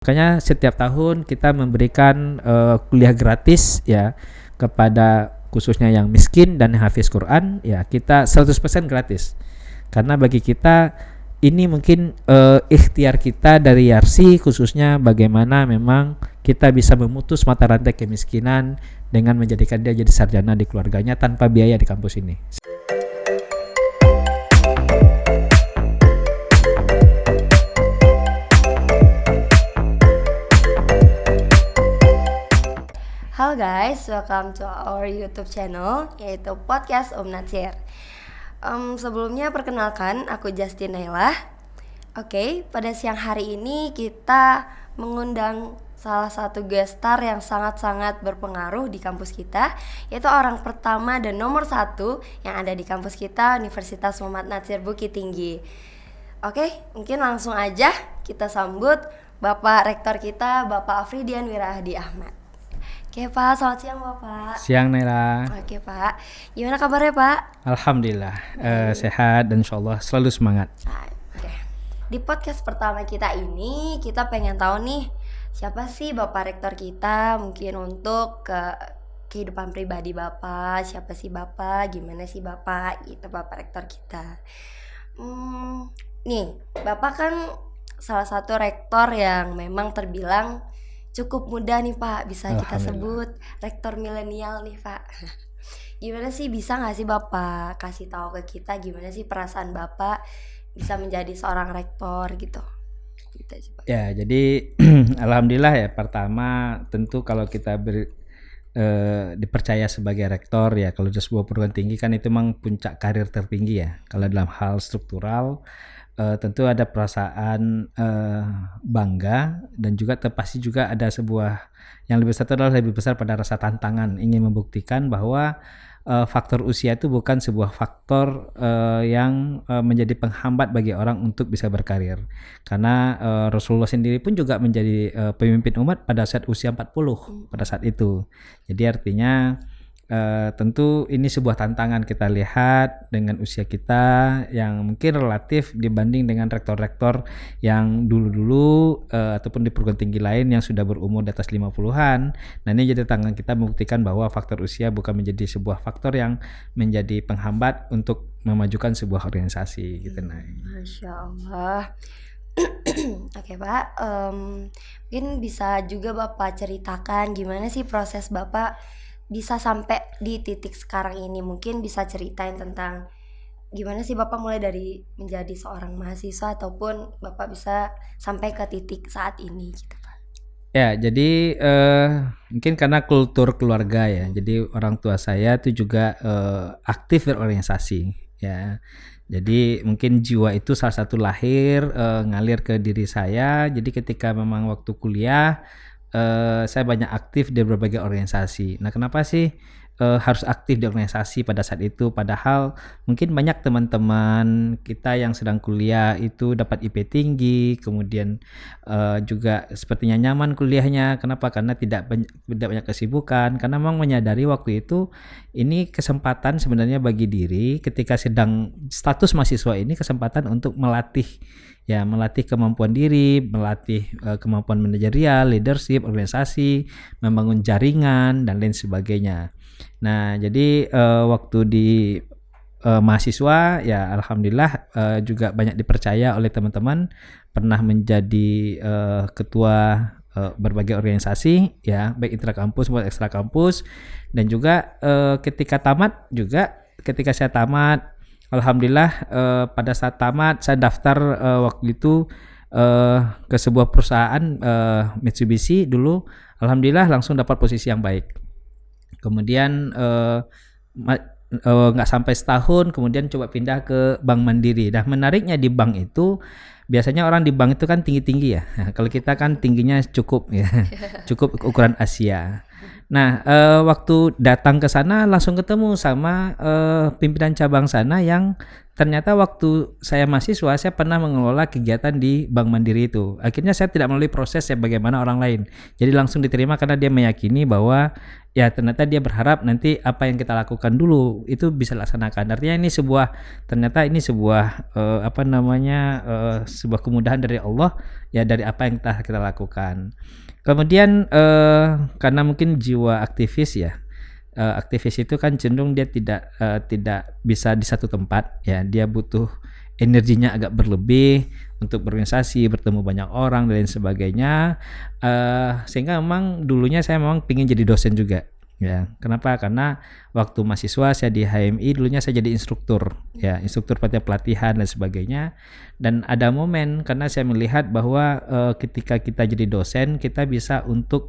Makanya setiap tahun kita memberikan kuliah gratis ya kepada khususnya yang miskin dan hafiz Quran ya, kita 100% gratis. Karena bagi kita ini mungkin ikhtiar kita dari Yarsi, khususnya bagaimana memang kita bisa memutus mata rantai kemiskinan dengan menjadikan dia jadi sarjana di keluarganya tanpa biaya di kampus ini. Halo guys, welcome to our YouTube channel, yaitu Podcast Om Natsir. Sebelumnya perkenalkan, aku Justin Naila. Oke, pada siang hari ini kita mengundang salah satu guest star yang sangat-sangat berpengaruh di kampus kita, yaitu orang pertama dan nomor 1 yang ada di kampus kita, Universitas Muhammad Natsir Bukit Tinggi. Oke, mungkin langsung aja kita sambut Bapak Rektor kita, Bapak Afridian Wirahadi Ahmad. Oke Pak, selamat siang Bapak. Siang Naila. Oke Pak, gimana kabarnya Pak? Alhamdulillah sehat dan insyaallah selalu semangat. Oke. Di podcast pertama kita ini kita pengen tahu nih, siapa sih Bapak Rektor kita, mungkin untuk kehidupan pribadi Bapak, siapa sih Bapak, gimana sih Bapak, gitu Bapak Rektor kita. Nih, Bapak kan salah satu rektor yang memang terbilang cukup muda nih Pak, bisa kita sebut rektor milenial nih Pak. Gimana sih, bisa gak sih Bapak kasih tahu ke kita gimana sih perasaan Bapak bisa menjadi seorang rektor gitu aja Pak. Ya, jadi alhamdulillah ya, pertama tentu kalau kita dipercaya sebagai rektor ya, kalau di sebuah perguruan tinggi kan itu memang puncak karir tertinggi ya. Kalau dalam hal struktural tentu ada perasaan bangga, dan juga pasti juga ada sebuah yang lebih besar, itu adalah lebih besar pada rasa tantangan, ingin membuktikan bahwa faktor usia itu bukan sebuah faktor yang menjadi penghambat bagi orang untuk bisa berkarir. Karena Rasulullah sendiri pun juga menjadi pemimpin umat pada saat usia 40 pada saat itu. Jadi artinya tentu ini sebuah tantangan kita lihat dengan usia kita yang mungkin relatif dibanding dengan rektor-rektor yang dulu-dulu ataupun di perguruan tinggi lain yang sudah berumur di atas 50-an. Nah, ini jadi tantangan kita membuktikan bahwa faktor usia bukan menjadi sebuah faktor yang menjadi penghambat untuk memajukan sebuah organisasi gitu. Masya Allah. Oke Pak, mungkin bisa juga Bapak ceritakan gimana sih proses Bapak bisa sampai di titik sekarang ini. Mungkin bisa ceritain tentang gimana sih Bapak mulai dari menjadi seorang mahasiswa ataupun Bapak bisa sampai ke titik saat ini gitu Pak. Ya, jadi mungkin karena kultur keluarga ya, jadi orang tua saya itu juga aktif berorganisasi ya. Jadi mungkin jiwa itu salah satu lahir ngalir ke diri saya. Jadi ketika memang waktu kuliah saya banyak aktif di berbagai organisasi. Nah, kenapa sih harus aktif di organisasi pada saat itu? Padahal mungkin banyak teman-teman kita yang sedang kuliah itu dapat IP tinggi, kemudian juga sepertinya nyaman kuliahnya. Kenapa? Karena tidak banyak kesibukan. Karena memang menyadari waktu itu ini kesempatan sebenarnya bagi diri ketika sedang status mahasiswa ini, kesempatan untuk melatih kemampuan diri, melatih kemampuan manajerial, leadership, organisasi, membangun jaringan dan lain sebagainya. Nah, jadi waktu di mahasiswa ya alhamdulillah juga banyak dipercaya oleh teman-teman, pernah menjadi ketua berbagai organisasi ya, baik intrakampus maupun ekstrakampus, dan juga ketika saya tamat alhamdulillah pada saat tamat saya daftar waktu itu ke sebuah perusahaan Mitsubishi dulu. Alhamdulillah langsung dapat posisi yang baik. Kemudian nggak sampai setahun kemudian coba pindah ke Bank Mandiri. Nah, menariknya di bank itu biasanya orang di bank itu kan tinggi-tinggi ya. Nah, kalau kita kan tingginya cukup ya, cukup ukuran Asia. Nah, waktu datang ke sana langsung ketemu sama pimpinan cabang sana yang ternyata waktu saya mahasiswa saya pernah mengelola kegiatan di Bank Mandiri itu. Akhirnya saya tidak melalui proses ya bagaimana orang lain. Jadi langsung diterima karena dia meyakini bahwa ya ternyata dia berharap nanti apa yang kita lakukan dulu itu bisa dilaksanakan. Artinya ini ternyata ini sebuah sebuah kemudahan dari Allah ya dari apa yang kita lakukan. Kemudian karena mungkin jiwa aktivis ya, aktivis itu kan cenderung dia tidak bisa di satu tempat ya, dia butuh energinya agak berlebih untuk berorganisasi, bertemu banyak orang dan lain sebagainya. Sehingga memang dulunya saya memang ingin jadi dosen juga. Ya, kenapa? Karena waktu mahasiswa saya di HMI dulunya saya jadi instruktur, ya instruktur pelatihan dan sebagainya. Dan ada momen karena saya melihat bahwa ketika kita jadi dosen kita bisa untuk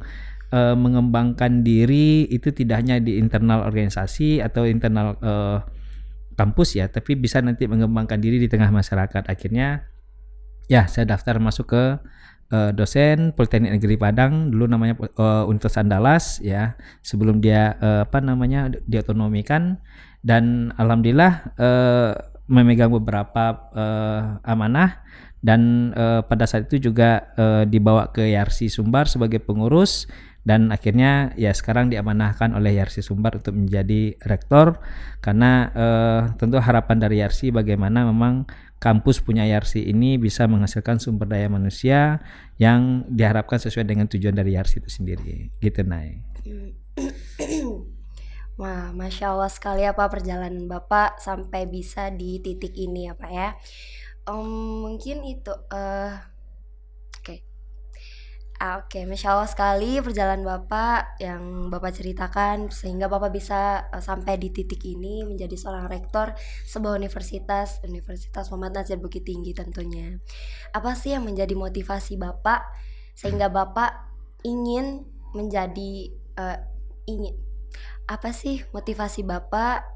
mengembangkan diri itu tidak hanya di internal organisasi atau internal kampus ya, tapi bisa nanti mengembangkan diri di tengah masyarakat. Akhirnya ya saya daftar masuk ke dosen Politeknik Negeri Padang, dulu namanya Universitas Andalas ya, sebelum dia diotonomikan, dan alhamdulillah memegang beberapa amanah, dan pada saat itu juga dibawa ke Yarsi Sumbar sebagai pengurus, dan akhirnya ya sekarang diamanahkan oleh Yarsi Sumbar untuk menjadi rektor, karena tentu harapan dari Yarsi bagaimana memang kampus punya Yarsi ini bisa menghasilkan sumber daya manusia yang diharapkan sesuai dengan tujuan dari Yarsi itu sendiri. Gitu, Nay. Wah, Masya Allah sekali apa perjalanan Bapak sampai bisa di titik ini ya Pak ya. Mungkin itu oke. Oke, Masya Allah sekali perjalanan Bapak yang Bapak ceritakan sehingga Bapak bisa sampai di titik ini menjadi seorang rektor sebuah universitas Muhammad Nazir Bukit Tinggi tentunya. Apa sih yang menjadi motivasi Bapak sehingga Bapak ingin menjadi ingin apa sih motivasi Bapak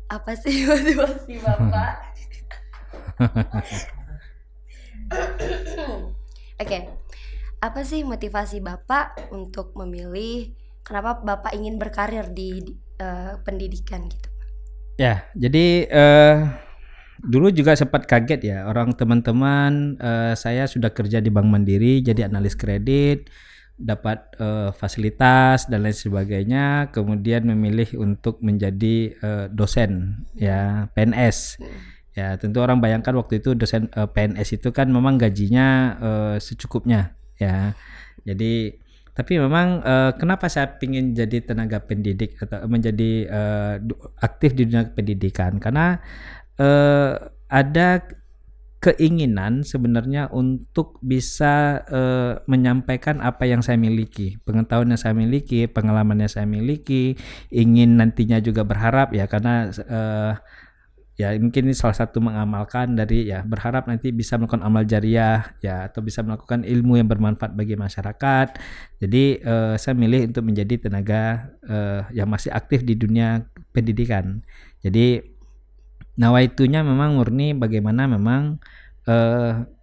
apa sih motivasi Bapak Oke, apa sih motivasi Bapak untuk memilih kenapa Bapak ingin berkarir di pendidikan gitu? Ya, jadi dulu juga sempat kaget ya, orang teman-teman saya sudah kerja di Bank Mandiri jadi analis kredit, dapat fasilitas dan lain sebagainya, kemudian memilih untuk menjadi dosen ya PNS. Ya tentu orang bayangkan waktu itu dosen PNS itu kan memang gajinya secukupnya ya. Jadi tapi memang kenapa saya ingin jadi tenaga pendidik atau menjadi aktif di dunia pendidikan, karena ada keinginan sebenarnya untuk bisa menyampaikan apa yang saya miliki, pengetahuan yang saya miliki, pengalaman yang saya miliki, ingin nantinya juga berharap ya, karena ya mungkin ini salah satu mengamalkan dari ya berharap nanti bisa melakukan amal jariah ya, atau bisa melakukan ilmu yang bermanfaat bagi masyarakat. Jadi saya milih untuk menjadi tenaga yang masih aktif di dunia pendidikan. Jadi nawaitunya memang murni bagaimana memang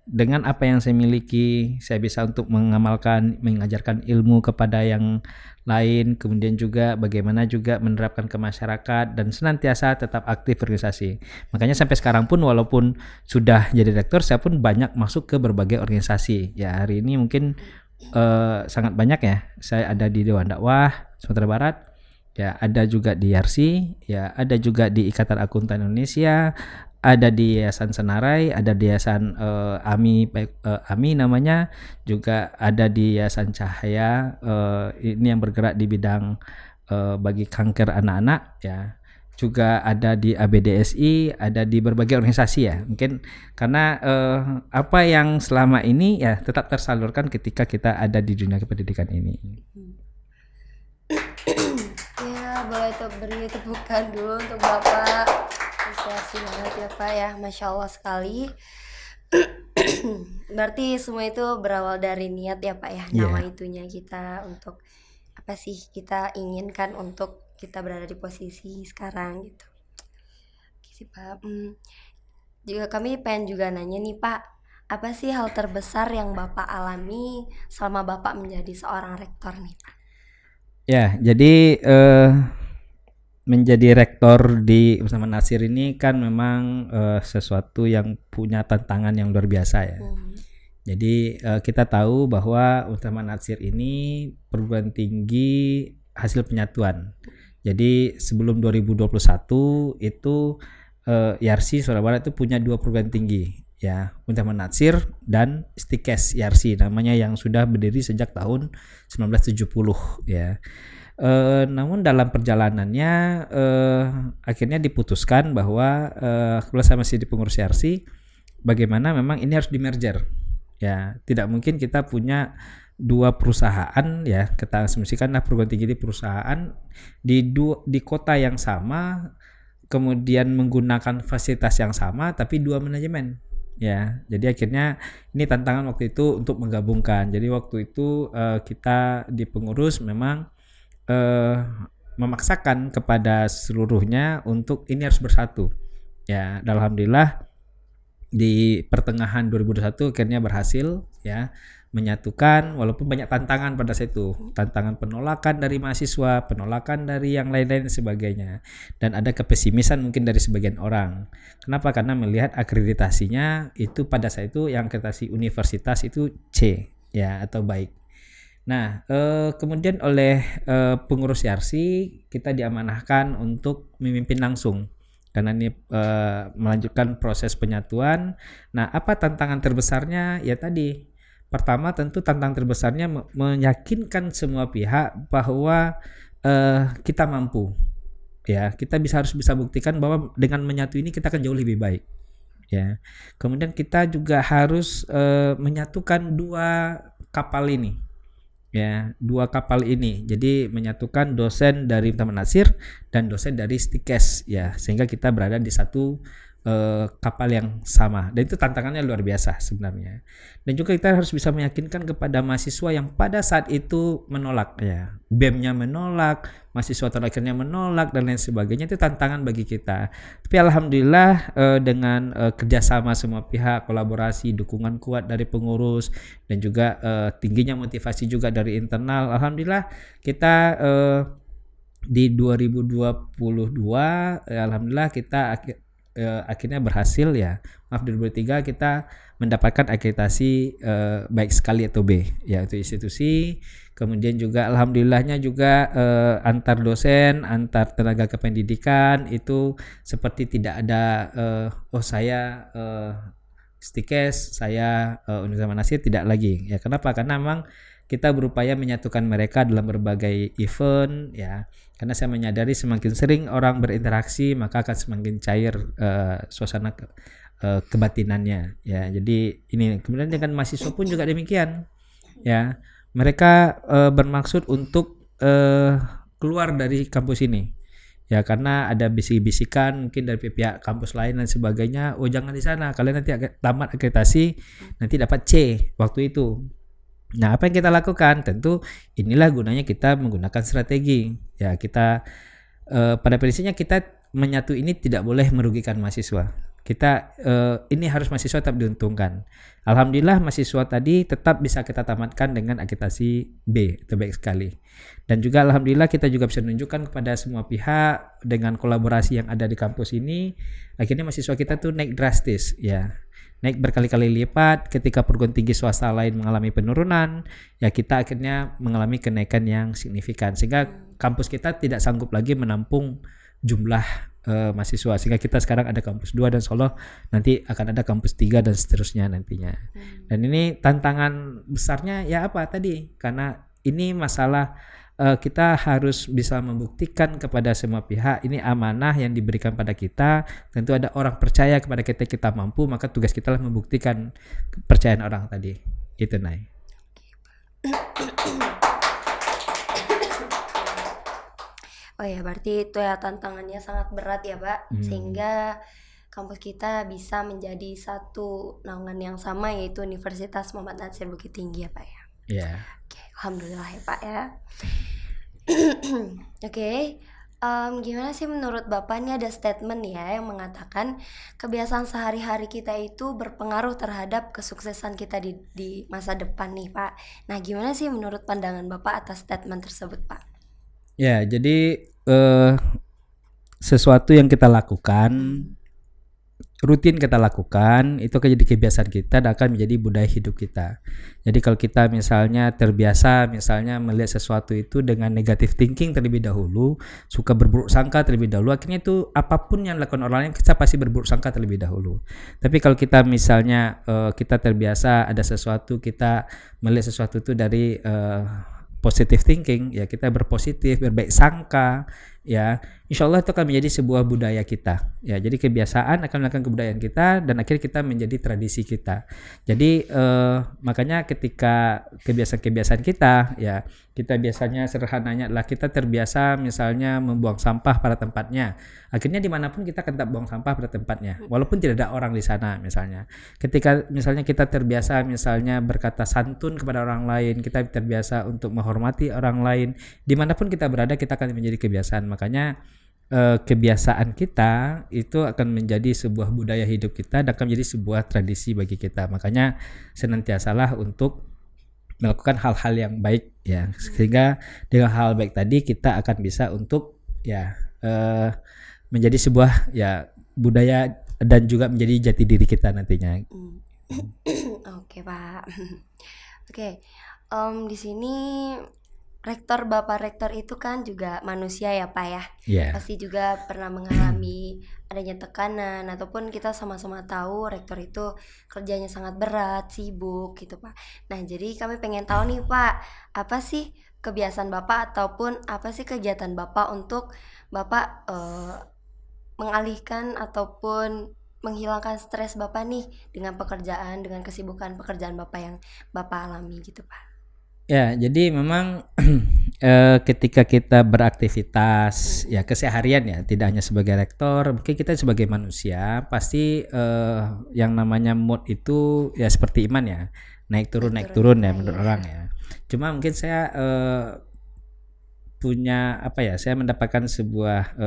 dengan apa yang saya miliki saya bisa untuk mengamalkan, mengajarkan ilmu kepada yang lain, kemudian juga bagaimana juga menerapkan ke masyarakat dan senantiasa tetap aktif organisasi. Makanya sampai sekarang pun walaupun sudah jadi rektor, saya pun banyak masuk ke berbagai organisasi. Ya hari ini mungkin sangat banyak ya. Saya ada di Dewan Dakwah Sumatera Barat, ya ada juga di Yarsi, ya ada juga di Ikatan Akuntan Indonesia, ada di Yayasan Senarai, ada di Yayasan AMI namanya, juga ada di Yayasan Cahaya, ini yang bergerak di bidang bagi kanker anak-anak ya. Juga ada di ABDSI, ada di berbagai organisasi ya. Mungkin karena apa yang selama ini ya tetap tersalurkan ketika kita ada di dunia pendidikan ini. Ya, boleh beri tepukan dulu untuk Bapak. Apresiasi banget ya Pak ya, Masya Allah sekali. Berarti semua itu berawal dari niat ya Pak ya, nama itunya kita untuk apa sih kita inginkan untuk kita berada di posisi sekarang gitu. Oke sih Pak. Juga kami pengen juga nanya nih Pak, Apa sih hal terbesar yang Bapak alami selama Bapak menjadi seorang rektor nih, Pak? Ya, jadi menjadi rektor di Utama Nasir ini kan memang sesuatu yang punya tantangan yang luar biasa ya. Jadi kita tahu bahwa Utama Nasir ini perguruan tinggi hasil penyatuan. Jadi sebelum 2021 itu YARSI Surabaya itu punya 2 perguruan tinggi ya, Utama Nasir dan Stikes YARSI namanya, yang sudah berdiri sejak tahun 1970 ya. Namun dalam perjalanannya akhirnya diputuskan bahwa kalau saya masih di pengurus YARSI, bagaimana memang ini harus di merger ya. Tidak mungkin kita punya 2 perusahaan ya, kita asumsikanlah perguruan tinggi di perusahaan di kota yang sama, kemudian menggunakan fasilitas yang sama tapi 2 manajemen ya. Jadi akhirnya ini tantangan waktu itu untuk menggabungkan. Jadi waktu itu kita di pengurus memang memaksakan kepada seluruhnya untuk ini harus bersatu ya. Dan alhamdulillah di pertengahan 2021 akhirnya berhasil ya menyatukan, walaupun banyak tantangan pada saat itu, tantangan penolakan dari mahasiswa, penolakan dari yang lain-lain dan sebagainya, dan ada kepesimisan mungkin dari sebagian orang. Kenapa? Karena melihat akreditasinya itu pada saat itu yang akreditasi universitas itu C ya, atau baik. Nah, kemudian oleh pengurus YARSI kita diamanahkan untuk memimpin langsung karena ini melanjutkan proses penyatuan. Nah, apa tantangan terbesarnya? Ya tadi, pertama tentu tantangan terbesarnya meyakinkan semua pihak bahwa kita mampu. Ya, kita harus bisa buktikan bahwa dengan menyatu ini kita akan jauh lebih baik. Ya. Kemudian kita juga harus menyatukan 2 kapal ini. Ya, 2 kapal ini. Jadi menyatukan dosen dari Utama Nasir dan dosen dari Stikes ya, sehingga kita berada di satu kapal yang sama, dan itu tantangannya luar biasa sebenarnya. Dan juga kita harus bisa meyakinkan kepada mahasiswa yang pada saat itu menolak ya, BEM-nya menolak, mahasiswa terakhirnya menolak dan lain sebagainya. Itu tantangan bagi kita. Tapi alhamdulillah dengan kerjasama semua pihak, kolaborasi, dukungan kuat dari pengurus, dan juga tingginya motivasi juga dari internal, alhamdulillah kita di 2022 alhamdulillah kita akhirnya berhasil ya. 2023 kita mendapatkan akreditasi baik sekali atau B ya, itu institusi. Kemudian juga alhamdulillahnya juga antar dosen, antar tenaga kependidikan itu seperti tidak ada saya Stikes, saya Universitas Nasir, tidak lagi ya. Kenapa? Karena memang kita berupaya menyatukan mereka dalam berbagai event ya, karena saya menyadari semakin sering orang berinteraksi maka akan semakin cair suasana kebatinannya ya. Jadi ini, kemudian dengan mahasiswa pun juga demikian ya, mereka bermaksud untuk keluar dari kampus ini ya, karena ada bisik-bisikan mungkin dari pihak kampus lain dan sebagainya, oh jangan di sana, kalian nanti tamat akreditasi nanti dapat C waktu itu. Nah, apa yang kita lakukan? Tentu inilah gunanya kita menggunakan strategi. Ya, kita pada prinsipnya kita menyatu ini tidak boleh merugikan mahasiswa. Kita ini harus mahasiswa tetap diuntungkan. Alhamdulillah mahasiswa tadi tetap bisa kita tamatkan dengan akreditasi B, terbaik sekali. Dan juga alhamdulillah kita juga bisa menunjukkan kepada semua pihak dengan kolaborasi yang ada di kampus ini, akhirnya mahasiswa kita tuh naik drastis ya. Naik berkali-kali lipat. Ketika perguruan tinggi swasta lain mengalami penurunan, ya kita akhirnya mengalami kenaikan yang signifikan, sehingga kampus kita tidak sanggup lagi menampung jumlah mahasiswa, sehingga kita sekarang ada kampus 2 dan Solo nanti akan ada kampus 3 dan seterusnya nantinya. Dan ini tantangan besarnya ya apa tadi, karena ini masalah kita harus bisa membuktikan kepada semua pihak ini amanah yang diberikan pada kita. Tentu ada orang percaya kepada kita, kita mampu, maka tugas kita lah membuktikan kepercayaan orang tadi. Itu Nay. Oh ya, berarti itu ya tantangannya sangat berat ya Pak, sehingga kampus kita bisa menjadi satu naungan yang sama, yaitu Universitas Muhammad Nasir Bukit Tinggi ya Pak ya. Ya. Oke, alhamdulillah ya Pak ya. Oke, Gimana sih menurut Bapak nih ada statement ya yang mengatakan kebiasaan sehari-hari kita itu berpengaruh terhadap kesuksesan kita di masa depan nih Pak. Nah gimana sih menurut pandangan Bapak atas statement tersebut Pak? Ya, jadi sesuatu yang kita lakukan, rutin kita lakukan, itu akan jadi kebiasaan kita dan akan menjadi budaya hidup kita. Jadi kalau kita misalnya terbiasa misalnya melihat sesuatu itu dengan negative thinking terlebih dahulu, suka berburuk sangka terlebih dahulu, akhirnya itu apapun yang dilakukan orang lain kita pasti berburuk sangka terlebih dahulu. Tapi kalau kita misalnya kita terbiasa ada sesuatu, kita melihat sesuatu itu dari positive thinking, ya kita berpositif, berbaik sangka, ya insya Allah itu akan menjadi sebuah budaya kita, ya jadi kebiasaan akan melakukan kebudayaan kita dan akhirnya kita menjadi tradisi kita. Jadi makanya ketika kebiasaan-kebiasaan kita, ya kita biasanya sederhananya adalah kita terbiasa misalnya membuang sampah pada tempatnya, akhirnya dimanapun kita akan tetap buang sampah pada tempatnya walaupun tidak ada orang di sana. Misalnya ketika misalnya kita terbiasa misalnya berkata santun kepada orang lain, kita terbiasa untuk menghormati orang lain, dimanapun kita berada kita akan menjadi kebiasaan. Makanya kebiasaan kita itu akan menjadi sebuah budaya hidup kita dan akan menjadi sebuah tradisi bagi kita. Makanya senantiasalah untuk melakukan hal-hal yang baik, ya sehingga dengan hal baik tadi kita akan bisa untuk ya menjadi sebuah ya budaya dan juga menjadi jati diri kita nantinya. Oke Pak. Oke, di sini Bapak rektor itu kan juga manusia ya Pak ya. Yeah. Pasti juga pernah mengalami adanya tekanan ataupun kita sama-sama tahu rektor itu kerjanya sangat berat, sibuk gitu Pak. Nah jadi kami pengen tahu nih Pak, apa sih kebiasaan Bapak ataupun apa sih kegiatan Bapak untuk Bapak mengalihkan ataupun menghilangkan stres Bapak nih dengan pekerjaan, dengan kesibukan pekerjaan Bapak yang Bapak alami gitu Pak. Ya, jadi memang ketika kita beraktivitas ya keseharian ya, tidak hanya sebagai rektor, mungkin kita sebagai manusia pasti yang namanya mood itu ya seperti iman ya, naik turun ya menurut orang ya. Cuma mungkin saya punya apa ya, saya mendapatkan sebuah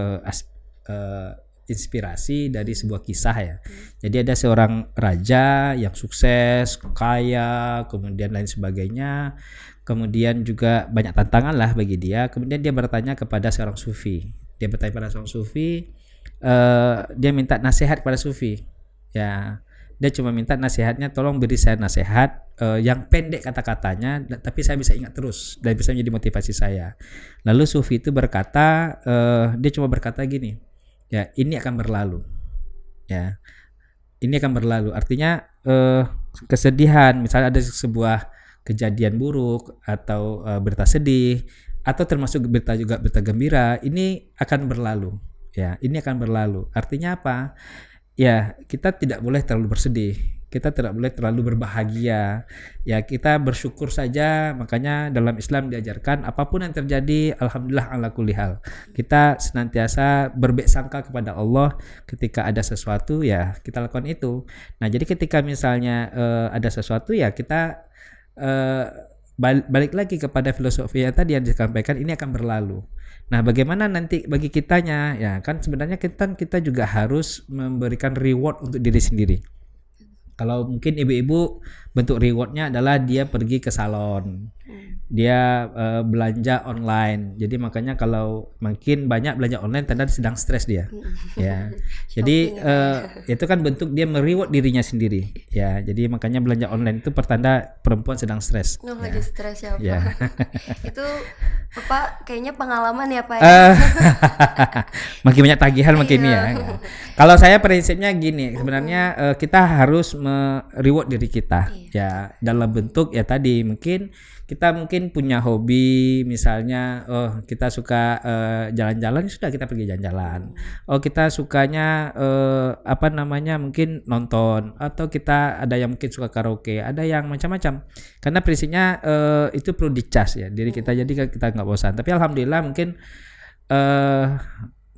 inspirasi dari sebuah kisah ya. Jadi ada seorang raja yang sukses, kaya, kemudian lain sebagainya. Kemudian juga banyak tantangan lah bagi dia. Kemudian dia bertanya kepada seorang sufi. Dia minta nasihat kepada sufi. Ya, dia cuma minta nasihatnya, tolong beri saya nasihat yang pendek kata-katanya, tapi saya bisa ingat terus dan bisa menjadi motivasi saya. Lalu sufi itu berkata, dia cuma berkata gini. Ya, ini akan berlalu. Ya, ini akan berlalu. Artinya kesedihan, misalnya ada sebuah kejadian buruk atau berita sedih, atau termasuk berita gembira, ini akan berlalu. Ya, ini akan berlalu. Artinya apa? Ya, kita tidak boleh terlalu bersedih. Kita tidak boleh terlalu berbahagia. Ya, kita bersyukur saja. Makanya dalam Islam diajarkan apapun yang terjadi, alhamdulillah ala kulli hal. Kita senantiasa berbaik sangka kepada Allah ketika ada sesuatu, ya kita lakukan itu. Nah, jadi ketika misalnya ada sesuatu, ya kita balik lagi kepada filosofi yang tadi yang disampaikan, ini akan berlalu. Nah, bagaimana nanti bagi kitanya? Ya, kan sebenarnya kita juga harus memberikan reward untuk diri sendiri. Kalau mungkin ibu-ibu bentuk rewardnya adalah dia pergi ke salon, dia belanja online. Jadi makanya kalau makin banyak belanja online, tanda sedang stres dia. Ya, jadi itu kan bentuk dia mereward dirinya sendiri. Ya, jadi makanya belanja online itu pertanda perempuan sedang stres. Lagi stres ya Pak. Ya. Itu Bapak kayaknya pengalaman ya Pak. Makin banyak tagihan makin ini ya. Kalau saya prinsipnya gini, sebenarnya kita harus reward diri kita, ya dalam bentuk ya tadi mungkin kita punya hobi, misalnya kita suka jalan-jalan, sudah kita pergi jalan-jalan. Kita sukanya mungkin nonton, atau kita ada yang mungkin suka karaoke, ada yang macam-macam. Karena prinsipnya itu perlu dicas ya diri kita, jadi kita nggak bosan. Tapi alhamdulillah mungkin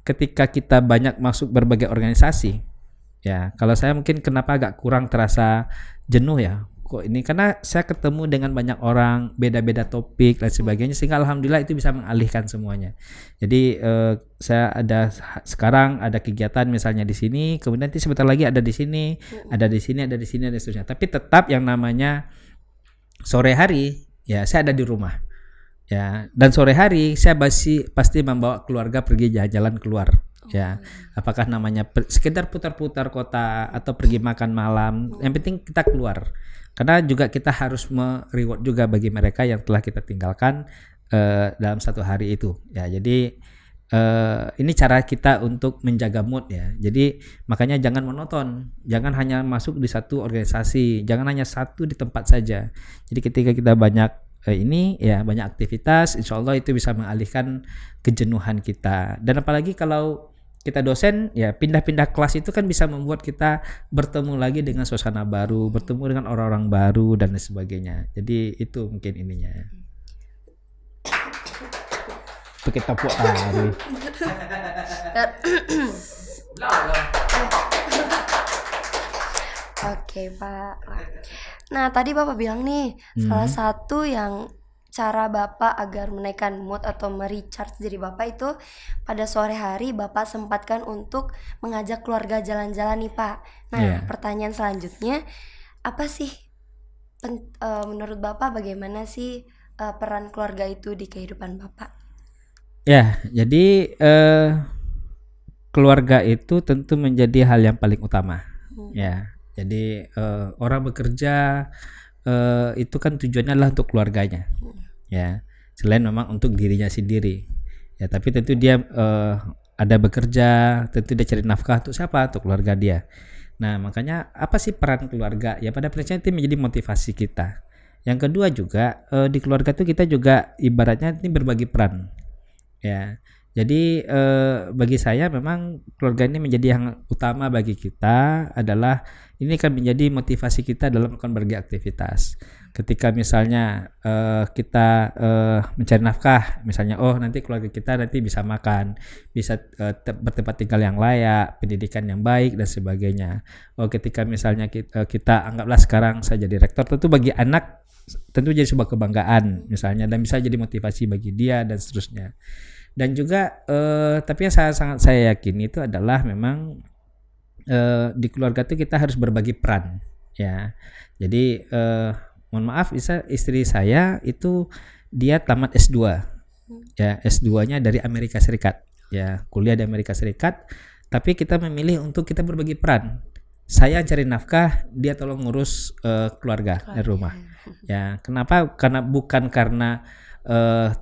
ketika kita banyak masuk berbagai organisasi, ya kalau saya mungkin kenapa agak kurang terasa jenuh ya, kok ini, karena saya ketemu dengan banyak orang, beda-beda topik dan sebagainya, sehingga alhamdulillah itu bisa mengalihkan semuanya. Jadi saya sekarang ada kegiatan misalnya di sini, kemudian nanti sebentar lagi ada di sini, ada di sini, ada di sini, dan seterusnya. Tapi tetap yang namanya sore hari ya saya ada di rumah. Ya, dan sore hari saya pasti membawa keluarga pergi jalan-jalan keluar. Ya, apakah namanya sekedar putar-putar kota atau pergi makan malam, yang penting kita keluar. Karena juga kita harus reward juga bagi mereka yang telah kita tinggalkan dalam satu hari itu. Ya, jadi ini cara kita untuk menjaga mood ya. Jadi makanya jangan monoton, jangan hanya masuk di satu organisasi, jangan hanya satu di tempat saja. Jadi ketika kita banyak banyak aktivitas, insya Allah itu bisa mengalihkan kejenuhan kita. Dan apalagi kalau kita dosen ya, pindah-pindah kelas itu kan bisa membuat kita bertemu lagi dengan suasana baru, bertemu dengan orang-orang baru dan sebagainya. Jadi itu mungkin ininya. Pakai tepuk hari. Oke Pak. Nah tadi Bapak bilang nih, salah satu yang cara Bapak agar menaikkan mood atau merecharge diri Bapak itu pada sore hari Bapak sempatkan untuk mengajak keluarga jalan-jalan nih Pak. Nah pertanyaan selanjutnya, apa sih menurut Bapak bagaimana sih peran keluarga itu di kehidupan Bapak? Ya, jadi keluarga itu tentu menjadi hal yang paling utama. Ya, jadi orang bekerja itu kan tujuannya adalah untuk keluarganya. Ya, selain memang untuk dirinya sendiri. Ya, tapi tentu dia ada bekerja, tentu dia cari nafkah untuk siapa? Untuk keluarga dia. Nah, makanya apa sih peran keluarga? Ya, pada prinsipnya itu menjadi motivasi kita. Yang kedua juga di keluarga itu kita juga ibaratnya ini berbagi peran. Ya, jadi bagi saya memang keluarga ini menjadi yang utama bagi kita, adalah ini kan menjadi motivasi kita dalam melakukan berbagai aktivitas. Ketika misalnya kita mencari nafkah, misalnya nanti keluarga kita nanti bisa makan, bisa bertempat tinggal yang layak, pendidikan yang baik dan sebagainya. Ketika misalnya kita anggaplah sekarang saya jadi rektor, tentu bagi anak tentu jadi sebuah kebanggaan misalnya, dan bisa jadi motivasi bagi dia dan seterusnya. Dan juga tapi yang sangat saya yakini itu adalah memang di keluarga itu kita harus berbagi peran ya. Jadi mohon maaf, istri saya itu dia tamat S2 ya, S2-nya dari Amerika Serikat ya, kuliah di Amerika Serikat, tapi kita memilih untuk kita berbagi peran. Saya cari nafkah, dia tolong ngurus keluarga di rumah. Ya, kenapa? Bukan karena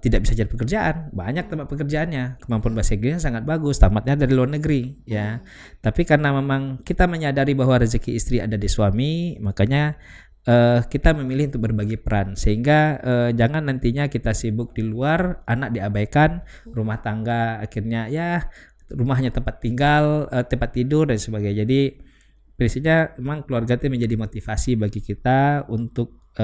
tidak bisa cari pekerjaan, banyak tempat pekerjaannya, kemampuan bahasa Inggrisnya sangat bagus, tamatnya dari luar negeri ya. Tapi karena memang kita menyadari bahwa rezeki istri ada di suami, makanya kita memilih untuk berbagi peran, sehingga jangan nantinya kita sibuk di luar, anak diabaikan, rumah tangga akhirnya ya rumahnya tempat tinggal, tempat tidur dan sebagainya. Jadi prinsipnya memang keluarga itu menjadi motivasi bagi kita untuk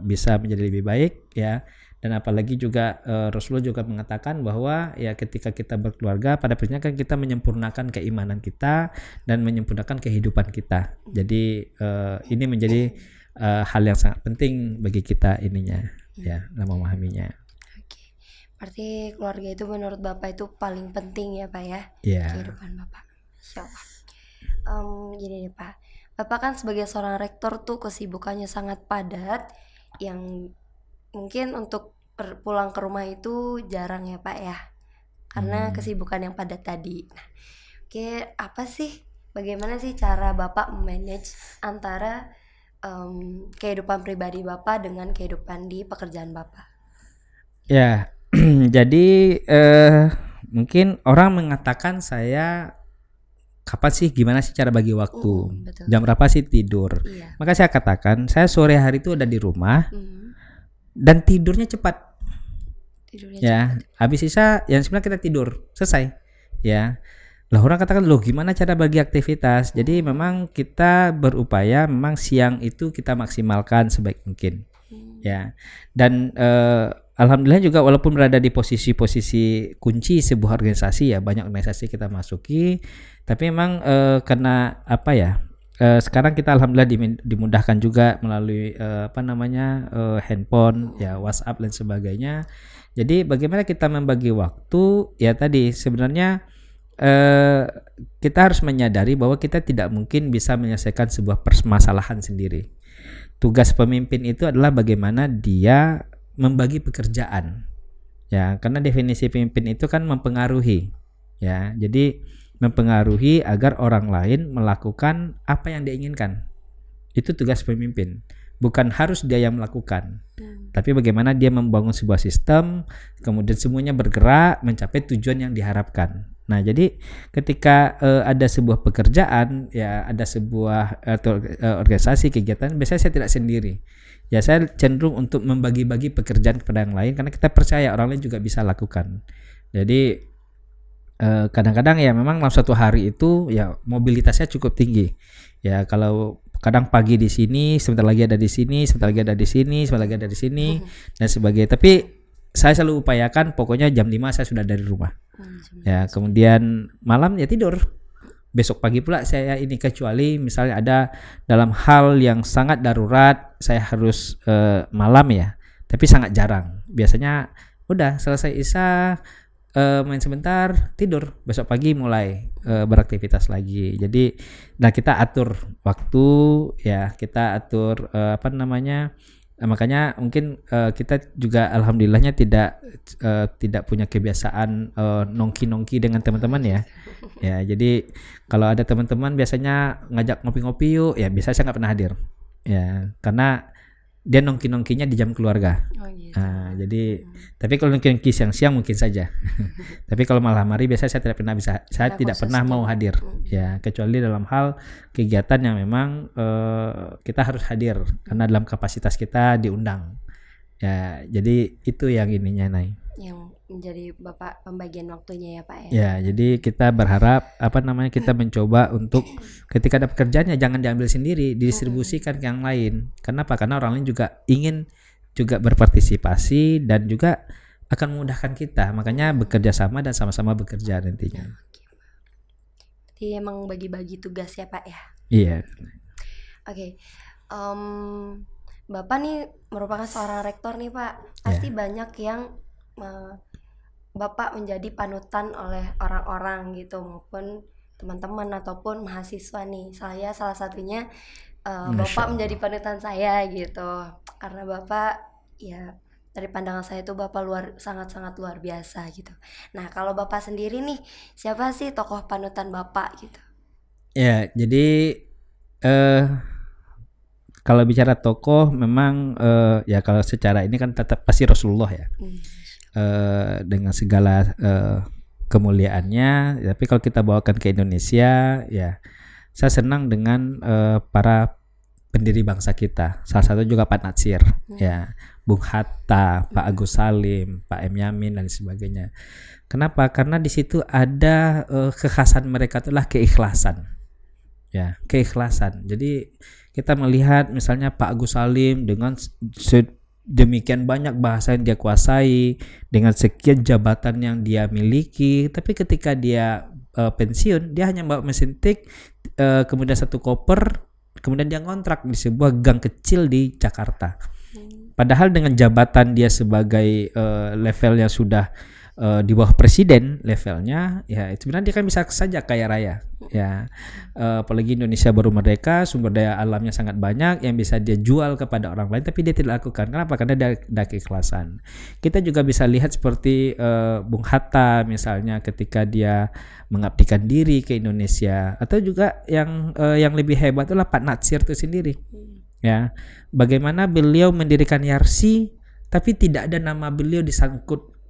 bisa menjadi lebih baik ya. Dan apalagi juga Rasulullah juga mengatakan bahwa ya ketika kita berkeluarga, pada prinsipnya kan kita menyempurnakan keimanan kita dan menyempurnakan kehidupan kita. Jadi ini menjadi hal yang sangat penting bagi kita ininya ya, dalam memahaminya. Oke. Berarti keluarga itu menurut Bapak itu paling penting ya Pak ya, kehidupan Bapak. Insyaallah. Gini nih Pak, Bapak kan sebagai seorang rektor tuh kesibukannya sangat padat, yang mungkin untuk pulang ke rumah itu jarang ya Pak ya, karena kesibukan yang padat tadi. Nah, apa sih, bagaimana sih cara Bapak manage antara kehidupan pribadi Bapak dengan kehidupan di pekerjaan Bapak? Ya, jadi mungkin orang mengatakan saya kapan sih, gimana sih cara bagi waktu, jam berapa sih tidur. Maka saya katakan saya sore hari itu ada di rumah dan tidurnya cepat. Habis sisa yang sebenarnya kita tidur selesai ya. Lah orang katakan, loh gimana cara bagi aktivitas? Jadi memang kita berupaya memang siang itu kita maksimalkan sebaik mungkin ya. Dan alhamdulillah juga walaupun berada di posisi kunci sebuah organisasi ya, banyak organisasi kita masuki, tapi memang karena apa ya, sekarang kita alhamdulillah dimudahkan juga melalui handphone, ya WhatsApp dan sebagainya. Jadi bagaimana kita membagi waktu? Ya tadi sebenarnya kita harus menyadari bahwa kita tidak mungkin bisa menyelesaikan sebuah permasalahan sendiri. Tugas pemimpin itu adalah bagaimana dia membagi pekerjaan. Ya, karena definisi pemimpin itu kan mempengaruhi. Ya, jadi mempengaruhi agar orang lain melakukan apa yang dia inginkan. Itu tugas pemimpin. Bukan harus dia yang melakukan, tapi bagaimana dia membangun sebuah sistem, kemudian semuanya bergerak mencapai tujuan yang diharapkan. Nah, jadi ketika ada sebuah pekerjaan, ya ada sebuah organisasi kegiatan, biasanya saya tidak sendiri. Ya, saya cenderung untuk membagi-bagi pekerjaan kepada yang lain karena kita percaya orang lain juga bisa lakukan. Jadi kadang-kadang ya memang dalam satu hari itu ya mobilitasnya cukup tinggi. Ya, kalau kadang pagi di sini, sebentar lagi ada di sini, sebentar lagi ada di sini, sebentar lagi ada di sini dan sebagainya. Tapi saya selalu upayakan pokoknya jam 5 saya sudah dari rumah. Ya, kemudian malam ya tidur. Besok pagi pula saya ini, kecuali misalnya ada dalam hal yang sangat darurat saya harus malam ya. Tapi sangat jarang. Biasanya udah selesai isya, main sebentar, tidur, besok pagi mulai beraktivitas lagi. Jadi nah kita atur waktu, ya kita atur makanya mungkin kita juga alhamdulillahnya tidak punya kebiasaan nongki-nongki dengan teman-teman ya. Ya, jadi kalau ada teman-teman biasanya ngajak ngopi-ngopi yuk, ya biasa saya nggak pernah hadir. Ya, karena dia nongki-nongkinya di jam keluarga. Oh, gitu. Jadi tapi kalau nongki-nongki siang-siang mungkin saja. Tapi kalau malam hari biasanya saya tidak pernah mau hadir. Ya, kecuali dalam hal kegiatan yang memang kita harus hadir karena dalam kapasitas kita diundang. Ya, jadi itu yang ininya Nay. Yang menjadi Bapak pembagian waktunya ya Pak ya. Ya, jadi kita berharap kita mencoba untuk ketika ada pekerjaannya jangan diambil sendiri, didistribusikan ke yang lain. Kenapa? Karena orang lain juga ingin juga berpartisipasi dan juga akan memudahkan kita. Makanya bekerja sama dan sama-sama bekerja nantinya. Jadi emang bagi-bagi tugas ya Pak ya. Iya. Oke. Bapak nih merupakan seorang rektor nih Pak. Pasti banyak yang Bapak menjadi panutan oleh orang-orang gitu, maupun teman-teman ataupun mahasiswa nih. Saya salah satunya Bapak menjadi panutan saya gitu. Karena Bapak ya dari pandangan saya itu Bapak sangat-sangat luar biasa gitu. Nah, kalau Bapak sendiri nih, siapa sih tokoh panutan Bapak gitu? Ya, jadi kalau bicara tokoh memang ya kalau secara ini kan tetap pasti Rasulullah ya. Dengan segala kemuliaannya, tapi kalau kita bawakan ke Indonesia ya saya senang dengan para pendiri bangsa kita, salah satu juga Pak Natsir ya, Bung Hatta, Pak Agus Salim, Pak M. Yamin dan sebagainya. Kenapa? Karena di situ ada kekhasan mereka itulah keikhlasan ya, keikhlasan. Jadi kita melihat misalnya Pak Agus Salim dengan demikian banyak bahasa yang dia kuasai, dengan sekian jabatan yang dia miliki, tapi ketika dia pensiun, dia hanya bawa mesin tik, kemudian satu koper, kemudian dia ngontrak di sebuah gang kecil di Jakarta. Padahal dengan jabatan dia sebagai levelnya sudah di bawah presiden levelnya, ya sebenarnya dia kan bisa saja kaya raya ya. Apalagi Indonesia baru merdeka, sumber daya alamnya sangat banyak yang bisa dia jual kepada orang lain, tapi dia tidak lakukan. Kenapa? Karena ada keikhlasan. Kita juga bisa lihat seperti Bung Hatta misalnya ketika dia mengabdikan diri ke Indonesia, atau juga yang lebih hebat itulah Pak Natsir itu sendiri ya. Bagaimana beliau mendirikan Yarsi tapi tidak ada nama beliau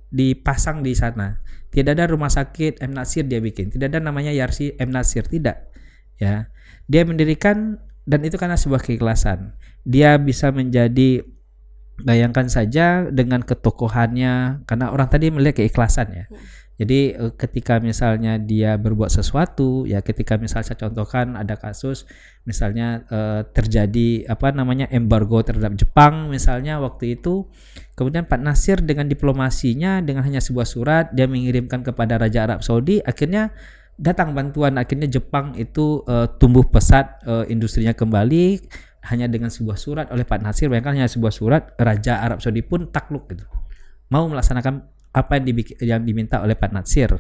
dipasang di sana. Tidak ada rumah sakit M. Natsir dia bikin, tidak ada namanya Yarsi M. Natsir, tidak ya. Dia mendirikan, dan itu karena sebuah keikhlasan. Dia bisa menjadi, bayangkan saja dengan ketokohannya, karena orang tadi melihat keikhlasan ya. Jadi ketika misalnya dia berbuat sesuatu ya, ketika misalnya saya contohkan ada kasus misalnya terjadi embargo terhadap Jepang misalnya waktu itu, kemudian Pak Natsir dengan diplomasinya, dengan hanya sebuah surat dia mengirimkan kepada Raja Arab Saudi, akhirnya datang bantuan, akhirnya Jepang itu tumbuh pesat, industrinya kembali hanya dengan sebuah surat oleh Pak Natsir. Bayangkan hanya sebuah surat, Raja Arab Saudi pun takluk gitu, mau melaksanakan apa yang diminta oleh Pak Natsir.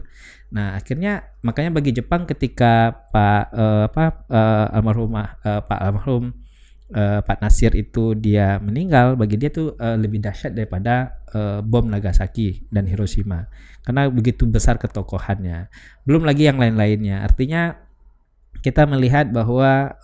Nah akhirnya makanya bagi Jepang ketika Pak almarhum Pak Natsir itu dia meninggal, bagi dia tuh lebih dahsyat daripada bom Nagasaki dan Hiroshima, karena begitu besar ketokohannya, belum lagi yang lain-lainnya. Artinya kita melihat bahwa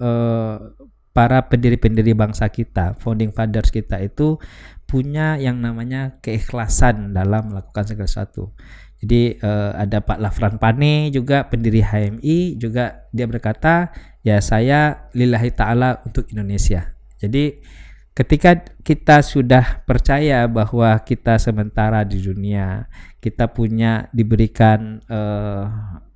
para pendiri-pendiri bangsa kita, founding fathers kita itu punya yang namanya keikhlasan dalam melakukan segala sesuatu. Jadi ada Pak Lafran Pane juga, pendiri HMI juga, dia berkata, ya saya lillahi ta'ala untuk Indonesia. Jadi ketika kita sudah percaya bahwa kita sementara di dunia, kita diberikan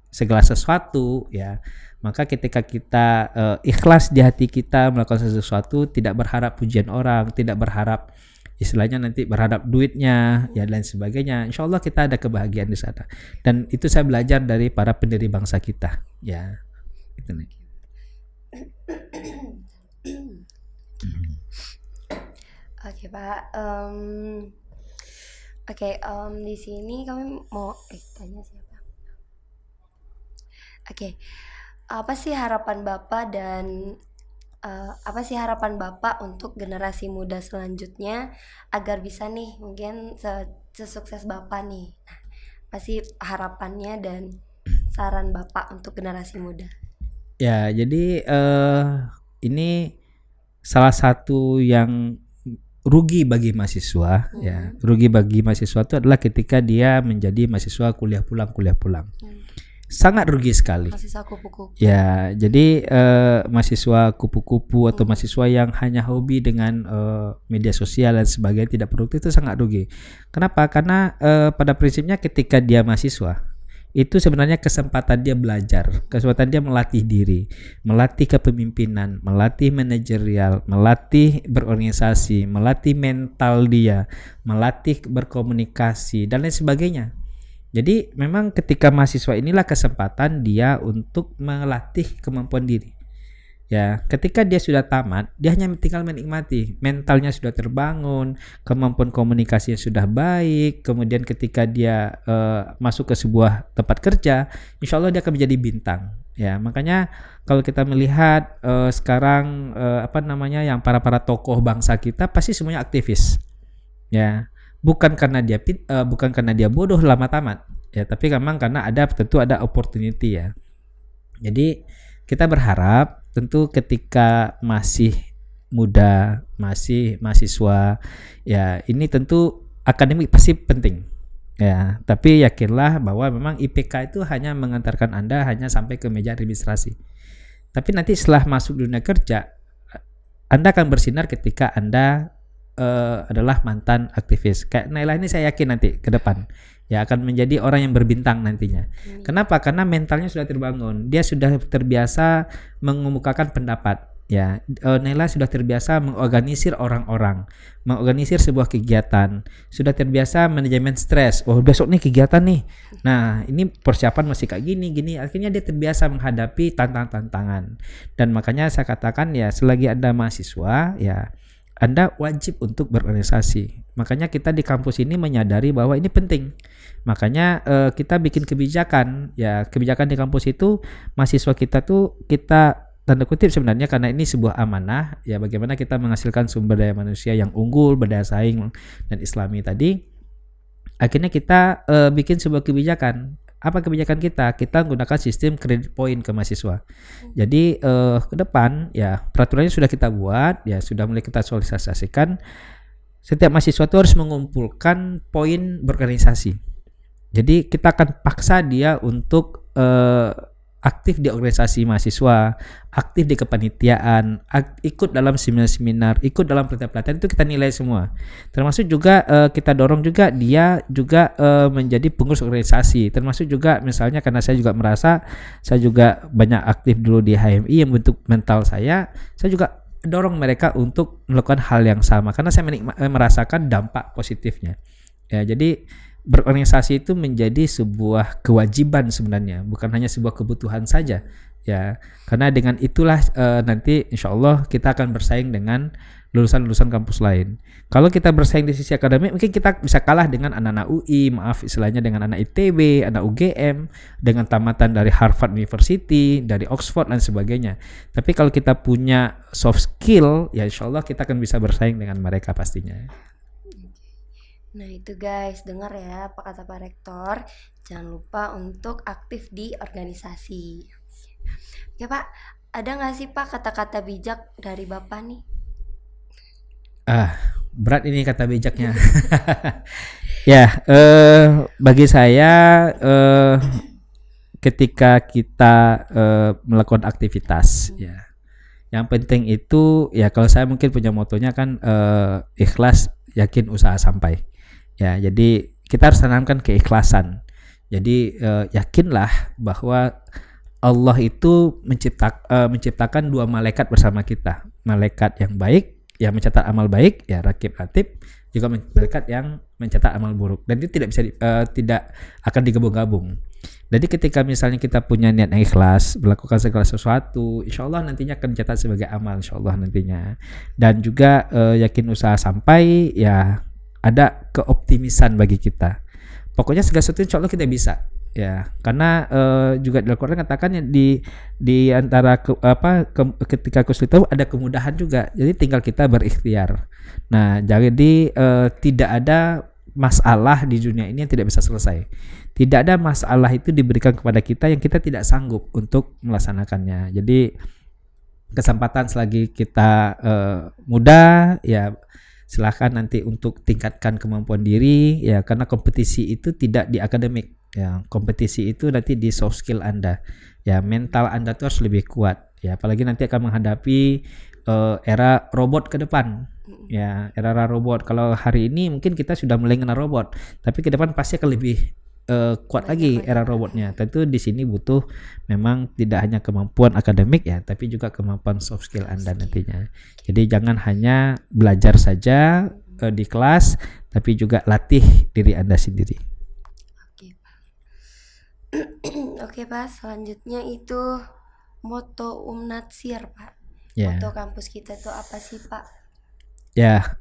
segala sesuatu, ya, maka ketika kita ikhlas di hati kita melakukan sesuatu, tidak berharap pujian orang, tidak berharap istilahnya nanti berharap duitnya ya dan sebagainya, insya Allah kita ada kebahagiaan di sana. Dan itu saya belajar dari para pendiri bangsa kita, ya itu nih. Oke Pak, di sini kami mau tanya siapa? Apa sih harapan Bapak untuk generasi muda selanjutnya agar bisa nih mungkin sesukses Bapak nih? Nah, apa sih harapannya dan saran Bapak untuk generasi muda? Ya, jadi ini salah satu yang rugi bagi mahasiswa, ya. Rugi bagi mahasiswa itu adalah ketika dia menjadi mahasiswa kuliah pulang. Sangat rugi sekali. Mahasiswa kupu-kupu. Ya, jadi mahasiswa kupu-kupu atau mahasiswa yang hanya hobi dengan media sosial dan sebagainya, tidak produktif, itu sangat rugi. Kenapa? Karena pada prinsipnya ketika dia mahasiswa, itu sebenarnya kesempatan dia belajar, kesempatan dia melatih diri, melatih kepemimpinan, melatih manajerial, melatih berorganisasi, melatih mental dia, melatih berkomunikasi dan lain sebagainya. Jadi memang ketika mahasiswa inilah kesempatan dia untuk melatih kemampuan diri. Ya, ketika dia sudah tamat, dia hanya tinggal menikmati. Mentalnya sudah terbangun, kemampuan komunikasinya sudah baik. Kemudian ketika dia masuk ke sebuah tempat kerja, insya Allah dia akan menjadi bintang. Ya, makanya kalau kita melihat sekarang yang para tokoh bangsa kita pasti semuanya aktivis. Ya. Bukan karena dia bodoh lama tamat, ya, tapi memang karena tentu ada opportunity, ya. Jadi kita berharap tentu ketika masih muda, masih mahasiswa, ya, ini tentu akademik pasti penting, ya. Tapi yakinlah bahwa memang IPK itu hanya mengantarkan Anda hanya sampai ke meja administrasi. Tapi nanti setelah masuk dunia kerja, Anda akan bersinar ketika Anda adalah mantan aktivis. Kayak Naila ini saya yakin nanti ke depan ya akan menjadi orang yang berbintang nantinya. Kenapa? Karena mentalnya sudah terbangun. Dia sudah terbiasa mengemukakan pendapat. Ya, Naila sudah terbiasa mengorganisir orang-orang, mengorganisir sebuah kegiatan. Sudah terbiasa manajemen stres. Oh, besok nih kegiatan nih. Nah, ini persiapan masih kayak gini. Akhirnya dia terbiasa menghadapi tantangan-tantangan. Dan makanya saya katakan ya, selagi Anda mahasiswa, ya Anda wajib untuk berorganisasi. Makanya kita di kampus ini menyadari bahwa ini penting. Makanya kita bikin kebijakan. Ya, kebijakan di kampus itu mahasiswa kita tuh kita tanda kutip sebenarnya karena ini sebuah amanah. Ya, bagaimana kita menghasilkan sumber daya manusia yang unggul, berdaya saing dan islami tadi. Akhirnya kita bikin sebuah kebijakan. Apa kebijakan kita? Kita menggunakan sistem kredit point ke mahasiswa. Jadi ke depan ya peraturannya sudah kita buat, ya sudah mulai kita sosialisasikan. Setiap mahasiswa itu harus mengumpulkan poin berorganisasi. Jadi kita akan paksa dia untuk aktif di organisasi mahasiswa, aktif di kepanitiaan, ikut dalam seminar-seminar, ikut dalam pelatihan-pelatihan, itu kita nilai semua. Termasuk juga kita dorong juga dia juga menjadi pengurus organisasi. Termasuk juga misalnya karena saya juga merasa saya juga banyak aktif dulu di HMI yang bentuk mental saya juga dorong mereka untuk melakukan hal yang sama karena saya merasakan dampak positifnya. Ya, jadi berorganisasi itu menjadi sebuah kewajiban sebenarnya, bukan hanya sebuah kebutuhan saja ya. Karena dengan itulah nanti insya Allah kita akan bersaing dengan lulusan-lulusan kampus lain. Kalau kita bersaing di sisi akademik, mungkin kita bisa kalah dengan anak-anak UI, maaf istilahnya, dengan anak ITB, anak UGM, dengan tamatan dari Harvard University, dari Oxford dan sebagainya. Tapi kalau kita punya soft skill, ya insya Allah kita akan bisa bersaing dengan mereka pastinya. Nah itu guys, dengar ya apa kata Pak Rektor. Jangan lupa untuk aktif di organisasi. Ya Pak, ada nggak sih Pak kata-kata bijak dari Bapak nih? Berat ini kata bijaknya. Ya, bagi saya ketika kita melakukan aktivitas, ya, yang penting itu ya, kalau saya mungkin punya motonya kan ikhlas, yakin, usaha sampai. Ya, jadi kita harus tanamkan keikhlasan. Jadi yakinlah bahwa Allah itu menciptakan dua malaikat bersama kita, malaikat yang baik yang mencatat amal baik, ya rakib atid, juga malaikat yang mencatat amal buruk, dan itu tidak bisa tidak akan digabung-gabung. Jadi ketika misalnya kita punya niat yang ikhlas melakukan segala sesuatu, insya Allah nantinya akan dicatat sebagai amal, insya Allah nantinya. Dan juga yakin, usaha sampai, ya ada keoptimisan bagi kita. Pokoknya segala sesuatu insya Allah kita bisa. Ya, karena juga di Al-Quran katakan ya, di antara ketika kesulitan ada kemudahan juga. Jadi tinggal kita berikhtiar. Nah, jadi tidak ada masalah di dunia ini yang tidak bisa selesai. Tidak ada masalah itu diberikan kepada kita yang kita tidak sanggup untuk melaksanakannya. Jadi kesempatan selagi kita muda, ya silakan nanti untuk tingkatkan kemampuan diri, ya, karena kompetisi itu tidak di akademik. Ya, kompetisi itu nanti di soft skill Anda. Ya, mental Anda tuh harus lebih kuat. Ya, apalagi nanti akan menghadapi era robot ke depan. Ya, era robot. Kalau hari ini mungkin kita sudah mulai kenal robot, tapi ke depan pasti akan lebih kuat lagi era robotnya. Tentu di sini butuh memang tidak hanya kemampuan akademik ya, tapi juga kemampuan soft skill Anda nantinya. Jadi jangan hanya belajar saja di kelas, tapi juga latih diri Anda sendiri. Oke Pak, selanjutnya itu moto Natsir Pak. Ya. Moto kampus kita itu apa sih Pak? Ya,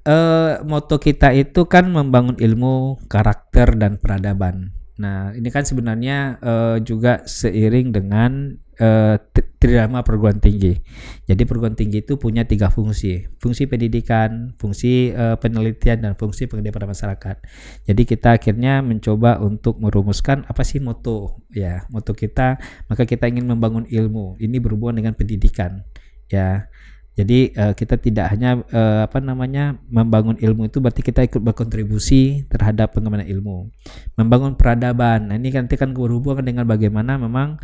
moto kita itu kan membangun ilmu, karakter, dan peradaban. Nah, ini kan sebenarnya juga seiring dengan tridharma perguruan tinggi. Jadi perguruan tinggi itu punya 3 fungsi: fungsi pendidikan, fungsi penelitian, dan fungsi pengabdian pada masyarakat. Jadi kita akhirnya mencoba untuk merumuskan apa sih moto, ya, moto kita. Maka kita ingin membangun ilmu. Ini berhubungan dengan pendidikan, ya. Jadi kita tidak hanya membangun ilmu itu berarti kita ikut berkontribusi terhadap pengembangan ilmu. Membangun peradaban. Nah, ini nanti kan berhubungan dengan bagaimana memang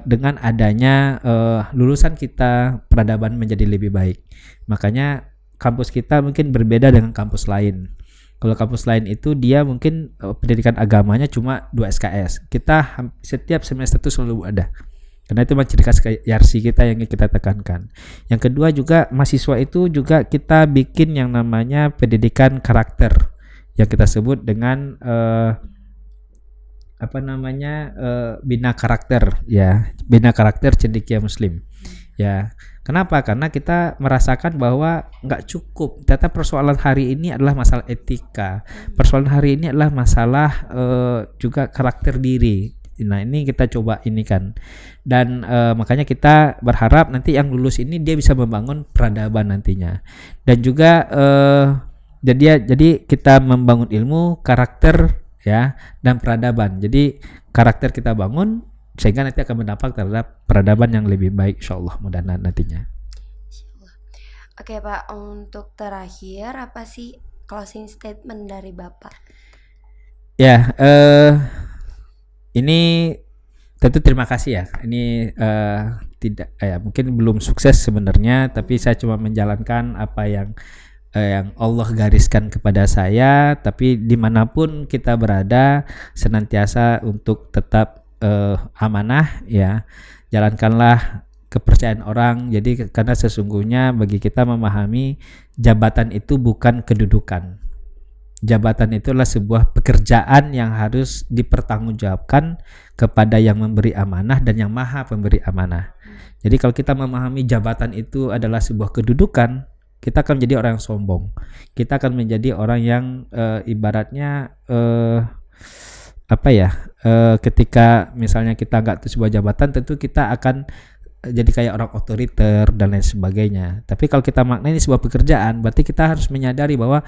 dengan adanya lulusan kita peradaban menjadi lebih baik. Makanya kampus kita mungkin berbeda dengan kampus lain. Kalau kampus lain itu dia mungkin pendidikan agamanya cuma 2 SKS. Kita setiap semester itu selalu ada. Karena itu ciri khas YARSI kita yang kita tekankan. Yang kedua juga mahasiswa itu juga kita bikin yang namanya pendidikan karakter, yang kita sebut dengan bina karakter, ya, bina karakter cendekia muslim. Ya, kenapa? Karena kita merasakan bahwa nggak cukup. Ternyata persoalan hari ini adalah masalah etika. Persoalan hari ini adalah masalah juga karakter diri. Nah, ini kita coba ini kan, dan makanya kita berharap nanti yang lulus ini dia bisa membangun peradaban nantinya, dan juga jadi kita membangun ilmu, karakter, ya, dan peradaban. Jadi karakter kita bangun sehingga nanti akan berdampak terhadap peradaban yang lebih baik, insyaallah mudah-mudahan nantinya. Oke Pak, untuk terakhir apa sih closing statement dari Bapak? Ya, ini tentu terima kasih ya. Ini tidak mungkin belum sukses sebenarnya, tapi saya cuma menjalankan apa yang Allah gariskan kepada saya. Tapi dimanapun kita berada, senantiasa untuk tetap amanah, ya. Jalankanlah kepercayaan orang. Jadi karena sesungguhnya bagi kita memahami jabatan itu bukan kedudukan. jabatan itu adalah sebuah pekerjaan yang harus dipertanggungjawabkan kepada yang memberi amanah dan yang maha pemberi amanah. Jadi kalau kita memahami jabatan itu adalah sebuah kedudukan, kita akan menjadi orang yang sombong. Kita akan menjadi orang yang ibaratnya ketika misalnya kita nggak sebuah jabatan, tentu kita akan jadi kayak orang otoriter dan lain sebagainya. Tapi kalau kita maknai ini sebuah pekerjaan, berarti kita harus menyadari bahwa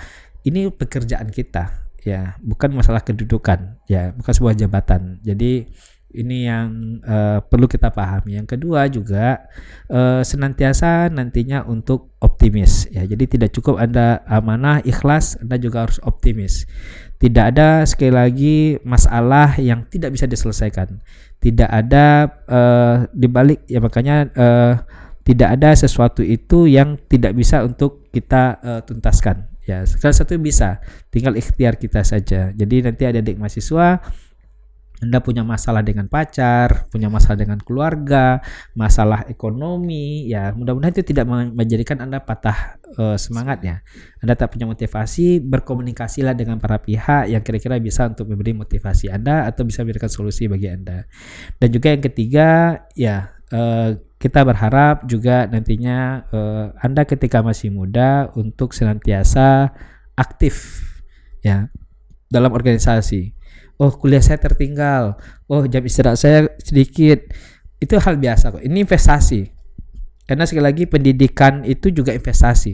ini pekerjaan kita, ya, bukan masalah kedudukan, ya, bukan sebuah jabatan. Jadi ini yang perlu kita pahami. Yang kedua juga senantiasa nantinya untuk optimis, ya. Jadi tidak cukup Anda amanah, ikhlas, Anda juga harus optimis. Tidak ada, sekali lagi, masalah yang tidak bisa diselesaikan. Tidak ada dibalik, ya, makanya tidak ada sesuatu itu yang tidak bisa untuk kita tuntaskan. Ya, salah satu bisa, tinggal ikhtiar kita saja. Jadi nanti adik-adik mahasiswa, Anda punya masalah dengan pacar, punya masalah dengan keluarga, masalah ekonomi, ya mudah-mudahan itu tidak menjadikan Anda patah semangatnya. Anda tak punya motivasi, berkomunikasilah dengan para pihak yang kira-kira bisa untuk memberi motivasi Anda atau bisa memberikan solusi bagi Anda. Dan juga yang ketiga, ya kita berharap juga nantinya Anda ketika masih muda untuk senantiasa aktif, ya, dalam organisasi. Oh, kuliah saya tertinggal. Oh, jam istirahat saya sedikit. Itu hal biasa kok. Ini investasi. Karena sekali lagi pendidikan itu juga investasi.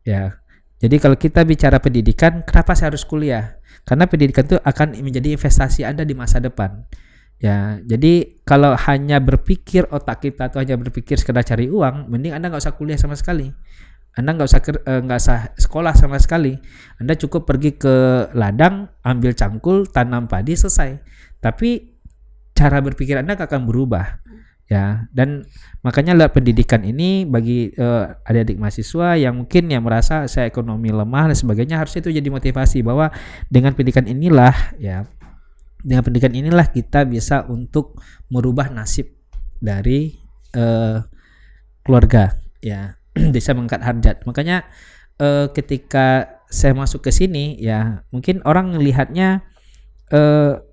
Ya. Jadi kalau kita bicara pendidikan, kenapa saya harus kuliah? Karena pendidikan itu akan menjadi investasi Anda di masa depan. Ya, jadi kalau hanya berpikir otak kita atau hanya berpikir sekedar cari uang, mending Anda nggak usah kuliah sama sekali. Anda nggak usah sekolah sama sekali. Anda cukup pergi ke ladang, ambil cangkul, tanam padi, selesai. Tapi cara berpikir Anda akan berubah, ya. Dan makanya lewat pendidikan ini bagi adik-adik mahasiswa yang mungkin yang merasa saya ekonomi lemah dan sebagainya, harusnya itu jadi motivasi bahwa dengan pendidikan inilah, ya, dengan pendidikan inilah kita bisa untuk merubah nasib dari keluarga, ya. Bisa mengangkat harjat. Makanya ketika saya masuk ke sini, ya, mungkin orang melihatnya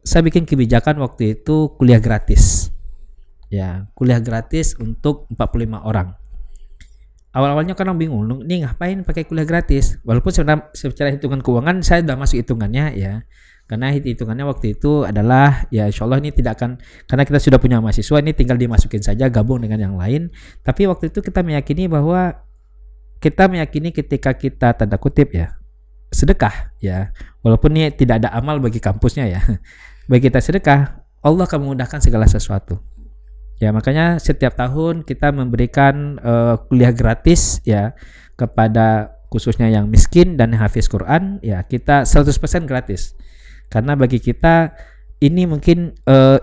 saya bikin kebijakan waktu itu kuliah gratis, ya, kuliah gratis untuk 45 orang. Awal-awalnya kan orang bingung, nih ngapain pakai kuliah gratis? Walaupun secara hitungan keuangan saya sudah masuk hitungannya, ya. Karena hitungannya waktu itu adalah, ya, insya Allah ini tidak akan, karena kita sudah punya mahasiswa, ini tinggal dimasukin saja gabung dengan yang lain. Tapi waktu itu kita meyakini ketika kita tanda kutip, ya, sedekah, ya, walaupun ini tidak ada amal bagi kampusnya, ya, bagi kita sedekah, Allah akan memudahkan segala sesuatu. Ya, makanya setiap tahun kita memberikan kuliah gratis, ya, kepada khususnya yang miskin dan hafiz Quran, ya, kita 100% gratis. Karena bagi kita ini mungkin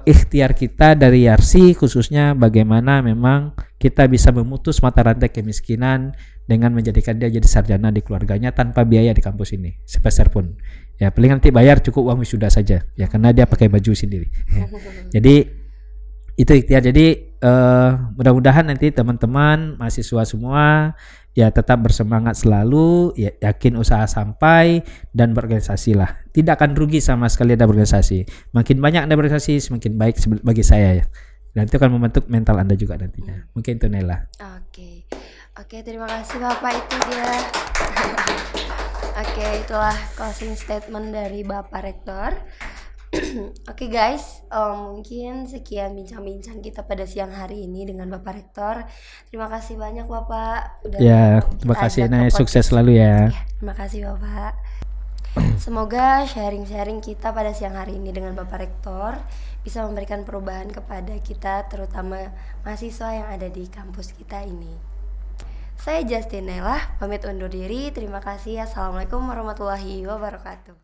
ikhtiar kita dari Yarsi, khususnya bagaimana memang kita bisa memutus mata rantai kemiskinan dengan menjadikan dia jadi sarjana di keluarganya tanpa biaya di kampus ini sepeser pun. Ya, paling nanti bayar cukup uang wisuda saja, ya, karena dia pakai baju sendiri. Ya. Jadi itu ikhtiar. Jadi mudah-mudahan nanti teman-teman mahasiswa semua, ya, tetap bersemangat selalu, ya, yakin usaha sampai dan berorganisasi lah. Tidak akan rugi sama sekali ada berorganisasi. Makin banyak Anda berorganisasi, semakin baik bagi saya, ya. Dan itu akan membentuk mental Anda juga nantinya. Mungkin itu Nela. Oke, terima kasih Bapak, itu dia. Oke, itulah closing statement dari Bapak Rektor. Oke guys, mungkin sekian bincang-bincang kita pada siang hari ini dengan Bapak Rektor. Terima kasih banyak Bapak udah, ya, terima kasih, Nay, sukses selalu, ya. Terima kasih Bapak. Semoga sharing-sharing kita pada siang hari ini dengan Bapak Rektor bisa memberikan perubahan kepada kita, terutama mahasiswa yang ada di kampus kita ini. Saya Justin Nela, pamit undur diri. Terima kasih. Assalamualaikum warahmatullahi wabarakatuh.